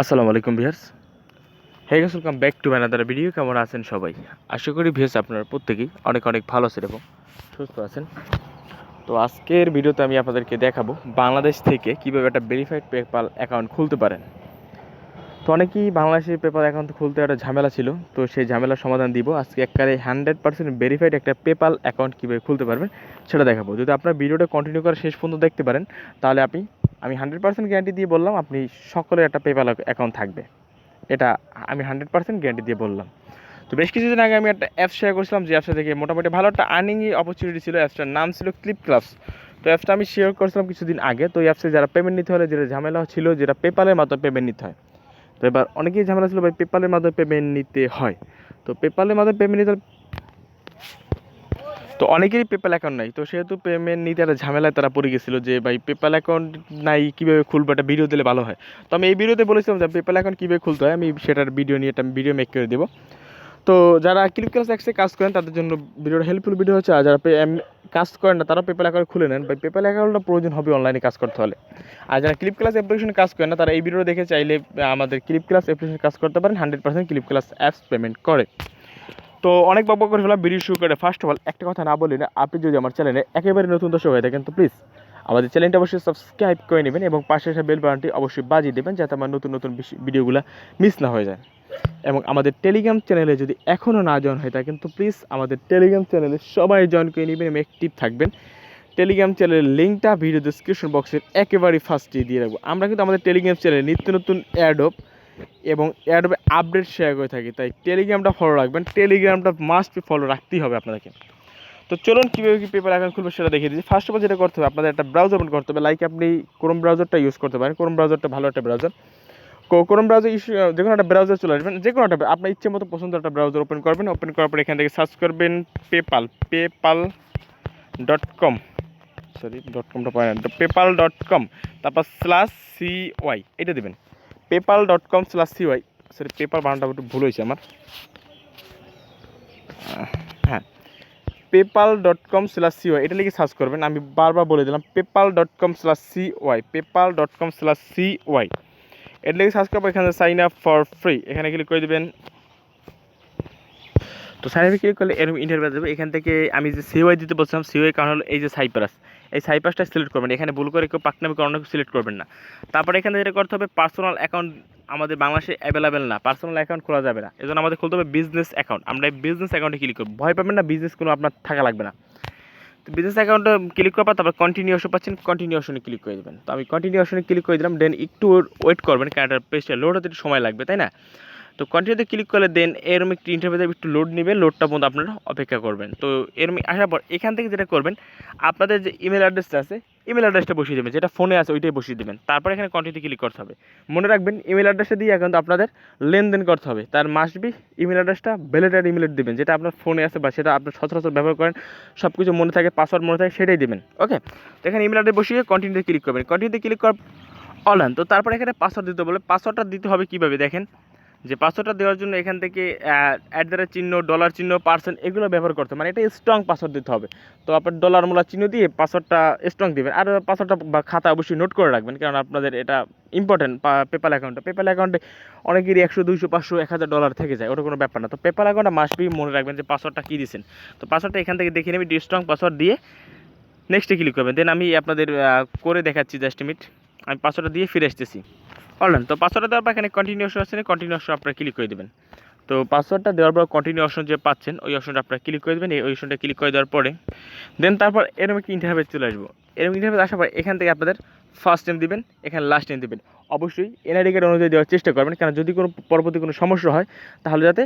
আসসালামু আলাইকুম viewers. Hey guys, welcome back to another video. কেমন আছেন সবাই? আশা করি ভিউয়ার্স আপনারা প্রত্যেকেই অনেক অনেক ভালো আছেন এবং সুস্থ আছেন। তো আজকের ভিডিওতে আমি আপনাদেরকে দেখাবো বাংলাদেশ থেকে কীভাবে একটা ভেরিফাইড পেপাল অ্যাকাউন্ট খুলতে পারেন। তো অনেকেই বাংলাদেশের পেপাল অ্যাকাউন্ট খুলতে একটা ঝামেলা ছিল, তো সেই ঝামেলার সমাধান দিব আজকে। একবারে 100% ভেরিফাইড একটা পেপাল অ্যাকাউন্ট কীভাবে খুলতে পারবেন সেটা দেখাবো। যদি আপনার ভিডিওটা কন্টিনিউ করে শেষ পর্যন্ত দেখতে পারেন তাহলে আমি 100% গ্যারান্টি দিয়ে বললাম আপনি সকলের একটা পেপাল অ্যাকাউন্ট থাকবে। এটা আমি 100% গ্যারান্টি দিয়ে বললাম। তো বেশ কিছুদিন আগে আমি একটা অ্যাপ শেয়ার করছিলাম, যে অ্যাপসটা থেকে মোটামুটি ভালো একটা আর্নিং অপরচুনিটি ছিল। অ্যাপসটার নাম ছিল ক্লিপ ক্লাস। তো অ্যাপসটা আমি শেয়ার করছিলাম কিছুদিন আগে। তো এই অ্যাপসে যারা পেমেন্ট নিতে হলে যেটা ঝামেলা ছিল, যেটা পেপালের মাধ্যমে পেমেন্ট নিতে হয়। তো এবার অনেকেই ঝামেলা ছিল ভাই পেপালের মাধ্যমে পেমেন্ট নিতে হয়। তো পেপালের মাধ্যমে পেমেন্ট নিতে তো অনেকেরই পেপাল অ্যাকাউন্ট নাই, তো সেহেতু পেমেন্ট নিতে একটা ঝামেলায় তারা পড়ে গেছিলো যে ভাই পেপাল অ্যাকাউন্ট নাই, কীভাবে খুলবো, একটা ভিডিও দিলে ভালো হয়। তো আমি এই ভিডিওতে বলেছিলাম যে পেপাল অ্যাকাউন্ট কীভাবে খুলতে হয়, আমি সেটার ভিডিও নিয়ে একটা ভিডিও মেক করে দেবো। তো যারা ক্লিপ ক্লাস অ্যাক্সে কাজ করেন তাদের জন্য ভিডিওটা হেল্পফুল ভিডিও হচ্ছে। আর যারা কাজ করেন না তারা পেপাল অ্যাকাউন্ট খুলে নেন, ভাই পেপাল অ্যাকাউন্টটা প্রয়োজন হবে অনলাইনে কাজ করতে হলে। আর যারা ক্লিপ ক্লাস অ্যাপ্লিকেশনে কাজ করেন না তারা এই ভিডিও দেখে চাইলে আমাদের ক্লিপ ক্লাস অ্যাপ্লিকেশনে কাজ করতে পারেন। 100% ক্লিপ ক্লাস অ্যাপস পেমেন্ট করে। তো অনেক বকবক করে ফেলাম ভিডিও শুরু করে। ফার্স্ট অফ অল একটা কথা না বলি না, আপনি যদি আমার চ্যানেলে একেবারে নতুন দর্শক হয়ে থাকেন তো প্লিজ আমাদের চ্যানেলটা অবশ্যই সাবস্ক্রাইব করে নেবেন এবং পাশে আসা বেল বাটনটি অবশ্যই বাজিয়ে দেবেন যাতে আমার নতুন নতুন ভিডিওগুলো মিস না হয়ে যায়। এবং আমাদের টেলিগ্রাম চ্যানেলে যদি এখনও না জয়েন হয়ে থাকেন তো প্লিজ আমাদের টেলিগ্রাম চ্যানেলে সবাই জয়েন করে নেবেন এবং অ্যাক্টিভ থাকবেন। টেলিগ্রাম চ্যানেলের লিঙ্কটা ভিডিও ডিসক্রিপশন বক্সের একেবারেই ফার্স্টে দিয়ে রাখবো। আমরা কিন্তু আমাদের টেলিগ্রাম চ্যানেলে নিত্য নতুন অ্যাডপ এবং অ্যাডবে আপডেট শেয়ার করে থাকি, তাই টেলিগ্রামটা ফলো রাখবেন। টেলিগ্রামটা মাস্ট বি ফলো রাখতেই হবে আপনাদেরকে। তো চলুন কীভাবে কী পেপার অ্যাকাউন্ট খুলবে সেটা দেখিয়ে দিচ্ছি। ফার্স্ট অফ অল যেটা করতে হবে, আপনাদের একটা ব্রাউজার ওপেন করতে হবে। লাইক আপনি ক্রোম ব্রাউজারটা ইউজ করতে পারেন। ক্রোম ব্রাউজারটা ভালো একটা ব্রাউজার। ক্রোম ব্রাউজার যে কোনো একটা ব্রাউজার চলে আসবেন, যে কোনো একটা আপনার ইচ্ছে মতো পছন্দ একটা ব্রাউজার ওপেন করবেন। ওপেন করার পর এখান থেকে সার্চ করবেন পেপাল.com, সরি .comটা পায় না, পেপাল.com, তারপর /CY এটা দেবেন। পেপাল.com/CY, সরি পেপাল বানানটা একটু ভুল হয়েছে আমার। হ্যাঁ, পেপাল.com/CY এটা লিখে সার্চ করবেন। আমি বারবার বলে দিলাম পেপাল.com/CY, পেপাল.com/CY এটা লিখে সার্চ করবো। এখানে সাইন আপ ফর ফ্রি এখানে ক্লিক করে দেবেন। তো সাইন আপে ক্লিক করলে এরকম ইন্টারভিউ দেবে। এখান থেকে আমি যে সিওয়াই দিতে বলছিলাম, সিওয়াই কারণ হলো এই যে সাইপ্রাস, এই সাইপ্রাসটা সিলেক্ট করবেন। এখানে ভুল করে কেউ পাকনামি কারণে সিলেক্ট করবেন না। তারপরে এখানে যেটা করতে হবে, পার্সোনাল অ্যাকাউন্ট আমাদের বাংলাদেশে অ্যাভেলেবেল না, পার্সোনাল অ্যাকাউন্ট খোলা যাবে না। এজন্য আমাদের খুলতে হবে বিজনেস অ্যাকাউন্ট। আমরা এই বিজনেস অ্যাকাউন্টে ক্লিক করব। ভয় পাবেন না, বিজনেস কোনো আপনার থাকা লাগবে না। তো বিজনেস অ্যাকাউন্টে ক্লিক করার পর তারপর কন্টিনিউ অপশন পাচ্ছেন, কন্টিনিউ অপশনে ক্লিক করে দেবেন। তো আমি কন্টিনিউ অপশনে ক্লিক করে দিলাম। দেন একটু ওয়েট করবেন, কারণ একটা পেজটা লোড হতে একটু সময় লাগবে, তাই না? তো কন্টিনিউতে ক্লিক করলে দেন এরকম একটি ইন্টারভিউ একটু লোড নেবে, লোডটা পর্যন্ত আপনারা অপেক্ষা করবেন। তো এরকম আসার পর এখান থেকে যেটা করবেন, আপনাদের যে ইমেল অ্যাড্রেসটা আছে ইমেল অ্যাড্রেসটা বসিয়ে দেবেন, যেটা ফোনে আছে ওইটাই বসিয়ে দেবেন। তারপর এখানে কন্টিনিউতে ক্লিক করতে হবে। মনে রাখবেন ইমেল অ্যাড্রেসটা দিয়ে এখন তো আপনাদের লেনদেন করতে হবে, তার মাস্ট বি ইমেল অ্যাড্রেসটা ভ্যালিড ইমেল দেবেন, যেটা আপনার ফোনে আছে বা সেটা আপনার সচরাচর ব্যবহার করেন, সব কিছু মনে থাকে, পাসওয়ার্ড মনে থাকে, সেটাই দেবেন। ওকে, তো এখানে ইমেল অ্যাড্রেস বসিয়ে কন্টিনিউতে ক্লিক করবেন। কন্টিনিউতে ক্লিক করার অনলাইন। তো তারপর এখানে পাসওয়ার্ড দিতে বলে, পাসওয়ার্ডটা দিতে হবে কীভাবে দেখেন, যে পাসওয়ার্ডটা দেওয়ার জন্য এখান থেকে @ চিহ্ন, ডলার চিহ্ন, % এগুলো ব্যবহার করতে হবে, মানে এটা স্ট্রং পাসওয়ার্ড দিতে হবে। তো আপনার ডলার মোলা চিহ্ন দিয়ে পাসওয়ার্ডটা স্ট্রং দেবেন। আর পাসওয়ার্ডটা বা খাতা অবশ্যই নোট করে রাখবেন, কারণ আপনাদের এটা ইম্পর্টেন্ট। পেপাল অ্যাকাউন্টে অনেকেরই 100, 200, 500, 1000 ডলার থেকে যায়, ওটা কোনো ব্যাপার না। তো পেপাল অ্যাকাউন্টটা মাস্ট বি মনে রাখবেন যে পাসওয়ার্ডটা কী দিয়েছেন। তো পাসওয়ার্ডটা এখান থেকে দেখে নেবেন, স্ট্রং পাসওয়ার্ড দিয়ে নেক্সটে ক্লিক করবেন। দেন আমি আপনাদের করে দেখাচ্ছি, জাস্ট মিনিট, আমি পাসওয়ার্ডটা দিয়ে ফিরে আসতেছি। অনলাইন। তো পাসওয়ার্ডটা দেওয়ার পর এখানে কন্টিনিউ অপশন আছে, কন্টিনিউ অপশন আপনারা ক্লিক করে দেবেন। তো পাসওয়ার্ডটা দেওয়ার পর কন্টিনিউ অপশন যে পাচ্ছেন ওই অপশনটা আপনারা ক্লিক করে দেবেন। ওই অপশনটা ক্লিক করে দেওয়ার পরে দেন তারপর এরকম একটি ইন্টারফেস চলে আসবো। এরকম ইন্টারফেস আসার পর এখান থেকে আপনাদের ফার্স্ট নেম দেবেন, এখানে লাস্ট নেম দেবেন। অবশ্যই এনআইডি কার্ড অনুযায়ী দেওয়ার চেষ্টা করবেন, কারণ যদি কোনো পরবর্তী কোনো সমস্যা হয় তাহলে যাতে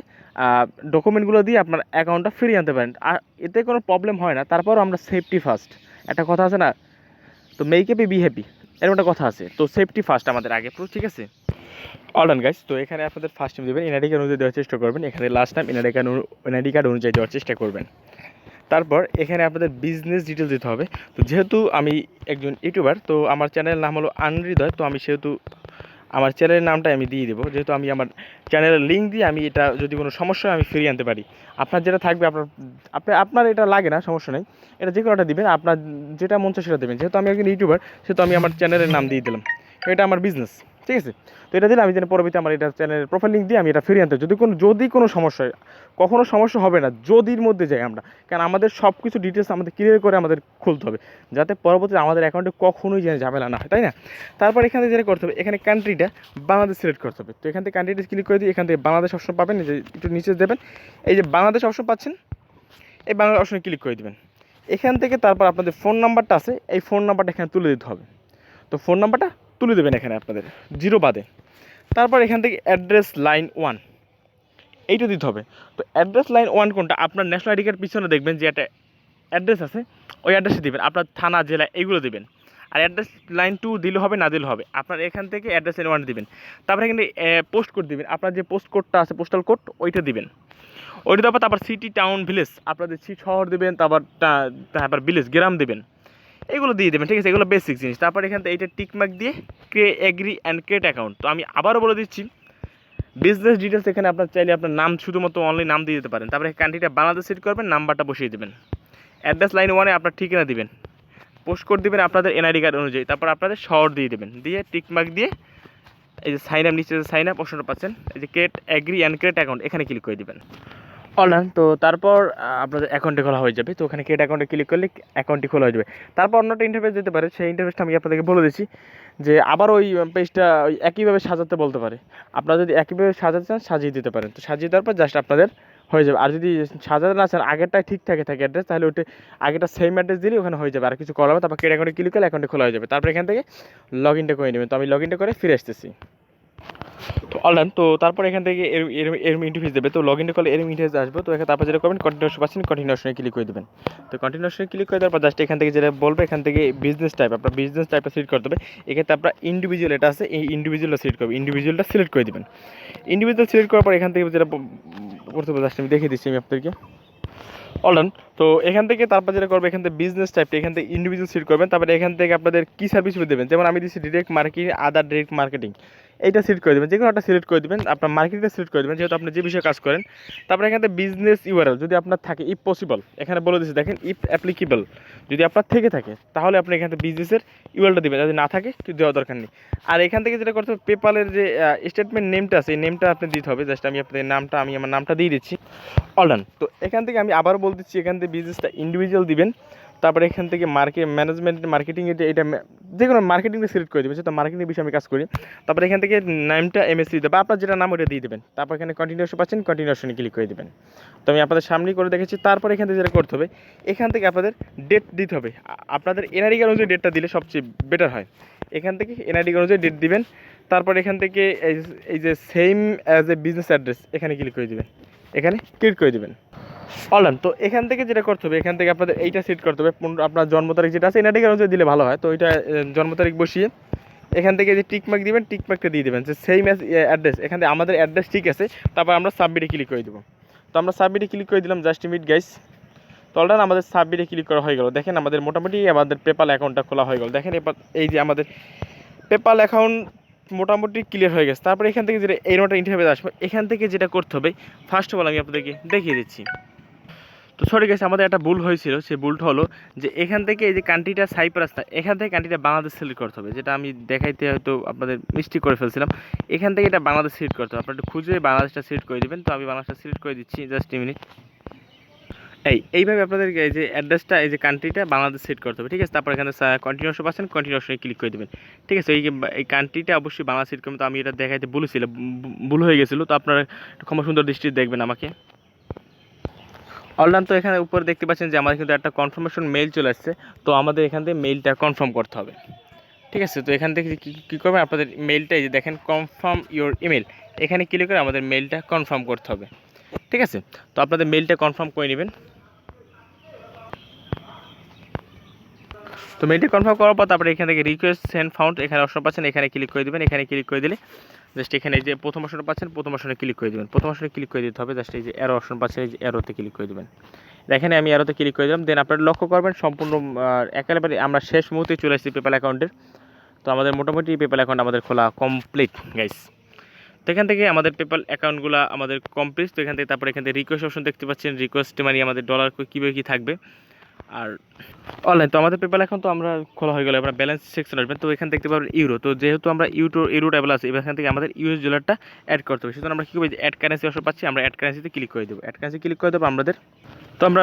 ডকুমেন্টগুলো দিয়ে আপনার অ্যাকাউন্টটা ফিরিয়ে আনতে পারেন। আর এতে কোনো প্রবলেম হয় না, তারপরও আমরা সেফটি ফার্স্ট, একটা কথা আছে না, তো মেক হ্যাপি বি হ্যাপি, এরকম একটা কথা আছে। তো সেফটি ফার্স্ট আমাদের আগে, ঠিক আছে? অলরাইট গাইস, তো এখানে আপনাদের ফার্স্ট নেম দেবেন, এনআইডি কার্ড অনুযায়ী দেওয়ার চেষ্টা করবেন। এখানে লাস্ট টাইম এনআইডি কার্ড অনুযায়ী দেওয়ার চেষ্টা করবেন। তারপর এখানে আপনাদের বিজনেস ডিটেলস দিতে হবে। তো যেহেতু আমি একজন ইউটিউবার, তো আমার চ্যানেলের নাম হলো হৃদয়, তো আমি সেহেতু আমার চ্যানেলের নামটা আমি দিয়ে দেবো, যেহেতু আমি আমার চ্যানেলের লিঙ্ক দিয়ে আমি এটা যদি কোনো সমস্যা হয় আমি ফিরিয়ে আনতে পারি। আপনার যেটা থাকবে আপনার এটা লাগে না, সমস্যা নেই, এটা যে কোনোটা দিবেন, আপনার যেটা মন চায় সেটা দেবেন। যেহেতু আমি একজন ইউটিউবার সেহেতু আমি আমার চ্যানেলের নাম দিয়ে দিলাম, এটা আমার বিজনেস। ঠিক আছে। তো এটা দিলে আমি যেন পরবর্তী আমার এটা চ্যানেলের প্রোফাইল লিঙ্ক দিয়ে আমি এটা ফিরিয়ে আনতে যদি কোনো সমস্যা হয়, কখনো সমস্যা হবে না যদির মধ্যে যাই আমরা, কারণ আমাদের সব কিছু ডিটেলস আমাদের ক্লিয়ার করে আমাদের খুলতে হবে, যাতে পরবর্তীতে আমাদের অ্যাকাউন্টে কখনোই যেন ঝামেলা না হয়, তাই না? তারপর এখানে যেটা করতে হবে, এখানে কান্ট্রিটা বাংলাদেশ সিলেক্ট করতে হবে। তো এখান থেকে কান্ট্রিটা ক্লিক করে দিই, এখান থেকে বাংলাদেশ অপশন পাবেন, যে একটু নিচে দেবেন, এই যে বাংলাদেশ অপশন পাচ্ছেন, এই বাংলা অপশনে ক্লিক করে দেবেন। এখান থেকে তারপর আপনাদের ফোন নাম্বারটা আছে, এই ফোন নাম্বারটা এখানে তুলে দিতে হবে। তো ফোন নাম্বারটা তুলে দেবেন এখানে আপনাদের 0 বাদে। তারপর এখান থেকে অ্যাড্রেস লাইন 1 এইটা দিতে হবে। তো অ্যাড্রেস লাইন 1 কোনটা, আপনার ন্যাশনাল আইডি কার্ড পিছনে দেখবেন যে একটা অ্যাড্রেস আছে, ওই অ্যাড্রেসে দিবেন, আপনার থানা জেলা এইগুলো দিবেন। আর অ্যাড্রেস লাইন 2 দিলে হবে, না দিলে হবে, আপনার এখান থেকে অ্যাড্রেস লাইন 1 দিবেন। তারপরে এখানে পোস্ট কোড দিবেন, আপনার যে পোস্ট কোডটা আছে পোস্টাল কোড ওইটা দিবেন, ওইটা দেওয়ার পর তারপর সিটি টাউন ভিলেজ আপনাদের শহর দেবেন, তারপর ভিলেজ গ্রাম দেবেন, এগুলো দিয়ে দেবেন, ঠিক আছে? এগুলো বেসিক জিনিস। তারপর এখান থেকে এইটা টিকমার্ক দিয়ে এগ্রি অ্যান্ড ক্রিয়েট অ্যাকাউন্ট। তো আমি আবারও বলে দিচ্ছি, বিজনেস ডিটেলস এখানে আপনার চাইলে আপনার নাম শুধুমাত্র অনলি নাম দিয়ে দিতে পারেন। তারপরে কান্ট্রিটা বাংলাদেশ সিলেক্ট করবেন, নাম্বারটা বসিয়ে দেবেন, অ্যাড্রেস লাইন 1 আপনার ঠিকানা দিবেন, পোস্ট কোড দিবেন আপনাদের এনআইডি কার্ড অনুযায়ী, তারপর আপনাদের শহর দিয়ে দেবেন, দিয়ে টিকমার্ক দিয়ে এই যে সাইন আপ, নিচে সাইন আপ অপশনটা পাচ্ছেন, এই যে create agri and create account এখানে ক্লিক করে দেবেন। অনলাইন তো তারপর আপনাদের অ্যাকাউন্টটি খোলা হয়ে যাবে। তো ওখানে ক্রিয়েট অ্যাকাউন্টে ক্লিক করলে অ্যাকাউন্টটি খোলা হয়ে যাবে। তারপর অন্যটা ইন্টারফেস যেতে পারে, সেই ইন্টারফেসটা আমি আপনাদেরকে বলে দিচ্ছি, যে আবার ওই পেজটা ওই একইভাবে সাজাতে বলতে পারে। আপনারা যদি একইভাবে সাজাতে চান সাজিয়ে দিতে পারেন। তো সাজিয়ে দেওয়ার পর জাস্ট আপনাদের হয়ে যাবে। আর যদি সাজাতে না চান, আগেরটাই ঠিক থাকে অ্যাড্রেস, তাহলে ওইটা আগেরটা সেম অ্যাড্রেস দিলে ওখানে হয়ে যাবে, আর কিছু করা হবে। তারপর ক্রিয়েট অ্যাকাউন্টে ক্লিক করলে অ্যাকাউন্টে খোলা হয়ে যাবে। তারপর এখান থেকে লগ ইনটা করে নেবেন। তো আমি লগ ইনটা করে ফিরে আসতেছি। তো অনলাইন তো তারপর এখান থেকে এরম ইন্টারফেস দেবে। তো লগ ইন করলে এরম ইন্টারফেস আসবে। তো এখানে তারপর যেটা করবেন, কন্টিনিউস পাচ্ছেন, কন্টিনিউশনে ক্লিক করে দেবেন। তো কন্টিনিউশনে ক্লিক করে দেওয়ার পর জাস্ট এখান থেকে যেটা বলবে, এখান থেকে বিজনেস টাইপ, আপনার বিজনেস টাইপটা সিলেক্ট করতে হবে। এক্ষেত্রে আপনার ইন্ডিভিজুয়াল এটা আছে, এই ইন্ডিভিজুয়ালটা সিলেক্ট করবে, ইন্ডিভিজুয়ালটা সিলেক্ট করে দেবেন। ইন্ডিভিজুয়াল সিলেক্ট করার পর এখান থেকে যেটা করতে হবে জাস্ট আমি দেখিয়ে দিচ্ছি আমি আপনাদেরকে। অলরান তো এখান থেকে তারপর যেটা করবে, এখান থেকে বিজনেস টাইপটা এখান থেকে ইন্ডিভিজুয়াল সিলেক্ট করবেন। তারপরে এখান থেকে আপনাদের কী সার্ভিস দেবেন, যেমন আমি দিচ্ছি ডিরেক্ট মার্কেটিং, আদার ডিরেক্ট মার্কেটিং, এইটা সিলেক্ট করে দেবেন, যে কোনো একটা সিলেক্ট করে দেবেন। আপনার মার্কেটিংটা সিলেক্ট করে দেবেন, যেহেতু আপনি যে বিষয়ে কাজ করেন। তারপরে এখান থেকে বিজনেস ইউআরএল যদি আপনার থাকে, ইফ পসিবল, এখানে বলে দিচ্ছি দেখেন, ইফ অ্যাপ্লিকেবল, যদি আপনার থেকে থাকে তাহলে আপনি এখান থেকে বিজনেসের ইউআরএলটা দেবেন, যদি না থাকে কিছু দেওয়ার দরকার নেই। আর এখান থেকে যেটা করতে হবে, পেপালের যে স্টেটমেন্ট নেমটা আছে, এই নেমটা আপনি দিতে হবে। জাস্ট আমি আপনাদের নামটা, আমি আমার নামটা দিয়ে দিচ্ছি। অলরান তো এখান থেকে আমি আবার বলে দিচ্ছি, এখান থেকে বিজনেসটা ইন্ডিভিজুয়াল দিবেন। তারপরে এখান থেকে ম্যানেজমেন্ট মার্কেটিং, এটা যে কোনো মার্কেটিংটা সিলেক্ট করে দেবেন, সেটা মার্কেটিং বিষয়ে আমি কাজ করি। তারপরে এখান থেকে নামটা এমএসসি দেবে, আপনার যেটা নাম ওটা দিয়ে দেবেন। তারপর এখানে কন্টিনিউশন পাচ্ছেন, কন্টিনিউশনে ক্লিক করে দেবেন। তো আমি আপনাদের সামনেই করে দেখেছি। তারপর এখান থেকে যেটা করতে হবে, এখান থেকে আপনাদের ডেট দিতে হবে। আপনাদের এনআইডি কার্ড অনুযায়ী ডেটটা দিলে সবচেয়ে বেটার হয়। এখান থেকে এনআইডি কার্ড অনুযায়ী ডেট দিবেন। তারপর এখান থেকে এই যে same as a business address, এখানে ক্লিক করে দেবেন, এখানে ক্লিক করে দেবেন। অলরান তো এখান থেকে যেটা করতে হবে, এখান থেকে আপনাদের এইটা সেট করতে হবে, আপনার জন্ম তারিখ যেটা আছে এনআইডি কার্ড অনুযায়ী দিলে ভালো হয়। তো ওইটা জন্ম তারিখ বসিয়ে এখান থেকে যে টিকমার্ক দিবেন, টিকমার্কটা দিয়ে দেবেন যে সেম অ্যাজ অ্যাড্রেস। এখান থেকে আমাদের অ্যাড্রেস ঠিক আছে, তারপর আমরা সাবমিটে ক্লিক করে দেবো। তো আমরা সাবমিটে ক্লিক করে দিলাম, জাস্ট মিট গাইস। তো অলরান আমাদের সাবমিটে ক্লিক করা হয়ে গেল। দেখেন আমাদের মোটামুটি আমাদের পেপাল অ্যাকাউন্টটা খোলা হয়ে গেল। দেখেন এবার এই যে আমাদের পেপাল অ্যাকাউন্ট মোটামুটি ক্লিয়ার হয়ে গেছে। তারপরে এখান থেকে যেটা এই নোটা ইন্টারভিউ আসবে, এখান থেকে যেটা করতে হবে, ফার্স্ট অফ অল আমি আপনাদেরকে দেখিয়ে দিচ্ছি। তো সরি গেছে, আমাদের একটা ভুল হয়েছিল। সেই ভুলটা হলো যে এখান থেকে এই যে কান্ট্রিটা সাইপ্রাস, এখান থেকে কান্ট্রিটা বাংলাদেশ সিলেক্ট করতে হবে, যেটা আমি দেখাইতে হয়তো আপনাদের মিস্টেক করে ফেলছিলাম। এখান থেকে এটা বাংলাদেশ সিলেক্ট করতে হবে, আপনারা একটু খুঁজে বাংলাদেশটা সিলেক্ট করে দেবেন। তো আমি বাংলাদেশটা সিলেক্ট করে দিচ্ছি, জাস্ট এ মিনিট। এইভাবে আপনাদেরকে এই যে অ্যাড্রেসটা, এই যে কান্ট্রিটা বাংলাদেশ সেট করতে হবে, ঠিক আছে? তারপর এখানে কন্টিনিউশন পাচ্ছেন, কন্টিনিউশনে ক্লিক করে দেবেন, ঠিক আছে? এই কান্ট্রিটা অবশ্যই বাংলা সেট করবেন। তো আমি এটা দেখাইতে ভুলেছিলাম, ভুল হয়ে গেছিলো। তো আপনারা ক্ষমা সুন্দর দৃষ্টিতে দেখবেন আমাকে। অলরান তো এখানে উপরে দেখতে পাচ্ছেন যে আমাদের কিন্তু একটা কনফার্মেশন মেইল চলে আসছে। তো আমাদের এখান থেকে মেইলটা কনফার্ম করতে হবে, ঠিক আছে? তো এখান থেকে কী করবেন, আপনাদের মেইলটা এই যে দেখেন, কনফার্ম ইওর ইমেল, এখানে ক্লিক করে আমাদের মেইলটা কনফার্ম করতে হবে, ঠিক আছে? তো আপনাদের মেইলটা কনফার্ম করে নেবেন। তো মেইলটি কনফার্ম করার পর তারপরে এখান থেকে রিকোয়েস্ট সেন্ড ফাউন্ড এখানে অপশন পাচ্ছেন, এখানে ক্লিক করে দেবেন। এখানে ক্লিক করে দিলে জাস্ট এখানে এই যে প্রথম অপশনটা পাচ্ছেন, প্রথম অপশনে ক্লিক করে দেবেন। প্রথম অপশনে ক্লিক করে দিতে হবে, জাস্ট এই যে অ্যারো অপশন পাচ্ছেন, এই যে অ্যারোতে ক্লিক করে দেবেন। এখানে আমি অ্যারোতে ক্লিক করে দিলাম। দেন আপনারা লক্ষ্য করবেন সম্পূর্ণ একেবারে আমরা শেষ মুহূর্তে চলে আসছি পেপ্যাল অ্যাকাউন্টের। তো আমাদের মোটামুটি পেপ্যাল অ্যাকাউন্ট আমাদের খোলা কমপ্লিট গাইস। তো এখান থেকে আমাদের পেপ্যাল অ্যাকাউন্টগুলো আমাদের কমপ্লিট। তো এখান থেকে তারপরে এখান থেকে রিকোয়েস্ট অপশন দেখতে পাচ্ছেন, রিকোয়েস্ট মানে আমাদের ডলার কীভাবে কী থাকবে। আর অনলাইন তো আমাদের পেপাল অ্যাকাউন্ট তো আমরা খোলা হয়ে গেলে আপনার ব্যালেন্স সেকশন আসবেন, তো এখানে দেখতে পাবেন ইউরো। তো যেহেতু আমরা ইউরো ট্যাবেল আছে, এখান থেকে আমাদের ইউএস ডলারটা অ্যাড করতে হবে। সুতরাং আমরা কী করবো, অ্যাড কারেন্সি অপশন পাচ্ছি, আমরা অ্যাড কারেন্সিতে ক্লিক করে দেবো। অ্যাড কারেন্সি ক্লিক করে দেবো আমাদের। তো আমরা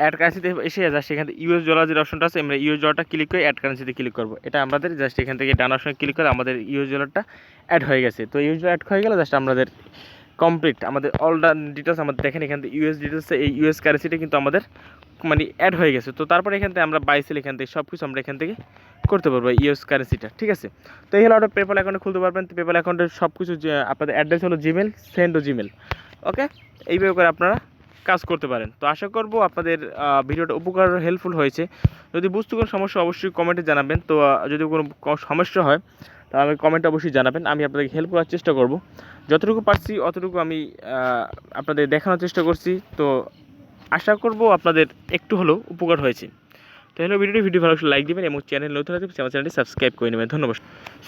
অ্যাড কারেন্সিতে এসে জাস্ট এখান থেকে ইউএস ডলার যে অপশনটা আছে, আমরা ইউএস ডলারটা ক্লিক করে অ্যাড কারেন্সিতে ক্লিক করবো। এটা আমাদের জাস্ট এখান থেকে ডান অপশনে ক্লিক করে আমাদের ইউএস ডলারটা অ্যাড হয়ে গেছে। তো ইউএস ডলার অ্যাড হয়ে গেলে জাস্ট আমাদের কমপ্লিট আমাদের অল ডান ডিটেলস আমাদের দেখেন এখান থেকে ইউএস ডিটেলসে এই ইউএস কারেন্সিটা কিন্তু আমাদের মানে অ্যাড হয়ে গেছে। তো তারপরে এখান থেকে আমরা বাই সেল এখান থেকে সব কিছু আমরা এখান থেকে করতে পারবো ইউএস কারেন্সিটা, ঠিক আছে। তো এই হলো আপনার পেপাল অ্যাকাউন্টে খুলতে পারবেন। তো পেপাল অ্যাকাউন্টের সব কিছু যে আপনাদের অ্যাড্রেস হলো জিমেল, সেন্ড ও জিমেল, ওকে। এইভাবে করে আপনারা কাজ করতে পারেন। তো আশা করব আপনাদের ভিডিওটা উপকার হেল্পফুল হয়েছে। যদি বুঝতে কোনো সমস্যা অবশ্যই কমেন্টে জানাবেন। তো যদি কোনো সমস্যা হয় তাহলে আমি কমেন্টে অবশ্যই জানাবেন, আমি আপনাদেরকে হেল্প করার চেষ্টা করব। যতটুকু পারছি অতটুকু আমি আপনাদের দেখানোর চেষ্টা করছি। তো আশা করব আপনাদের একটু হলেও উপকার হয়েছে। তাহলে ভিডিও ভালো লাইক দিবেন এবং চ্যানেল নতুন হলে আমার চ্যানেলটি সাবস্ক্রাইব করে নেবেন। ধন্যবাদ।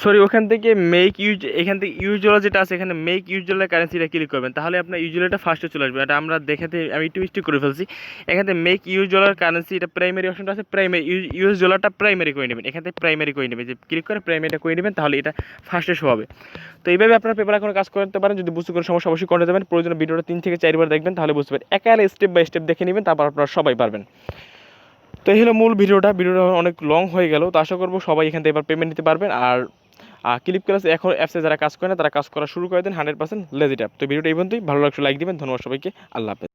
সরি, ওখান থেকে মেক ইউজ, এখান থেকে ইউজ ডলার যেটা আছে এখানে মেক ইউজ ডলার কারেন্সিটা ক্লিক করবেন, তাহলে আপনার ইউজ ডলারটা ফার্স্টে চলে আসবে। এটা আমরা দেখাতে আমি একটু মিস্টেক করে ফেলছি। এখান থেকে মেক ইউজ ডলার কারেন্সি, এটা প্রাইমারি অপশনটা আছে, প্রাইমারি ইউএস ডলারটা প্রাইমারি করে নেবেন। এখান থেকে প্রাইমারি করে নেবেন, যে ক্লিক করে প্রাইমারিটা করে নেবেন, তাহলে এটা ফার্স্টে শো হবে। তো এইভাবে আপনারা পেপার এখন কাজ করতে পারেন। যদি বুঝতে কোনো সমস্যা অবশ্যই করে দেবেন। প্রয়োজনে ভিডিওটা 3 থেকে 4 বার দেখবেন, তাহলে বুঝতে পারবেন। একালে স্টেপ বাই স্টেপ দেখে নেবেন, তারপর আপনারা সবাই পারবেন। তো এই হলো মূল ভিডিওটা অনেক লং হয়ে গেল। তো আশা করবো সবাই এখান থেকে এবার পেমেন্ট নিতে পারবেন। আর ক্লিপ ক্লাস এখন অ্যাপসে যারা কাজ করে না তারা কাজ করা শুরু করে দেন 100% লেজিট অ্যাপ। তো ভিডিওটা এই পর্যন্তই। ভালো লাগলে লাইক দিবেন। ধন্যবাদ সবাইকে। আল্লাহ হাফেজ।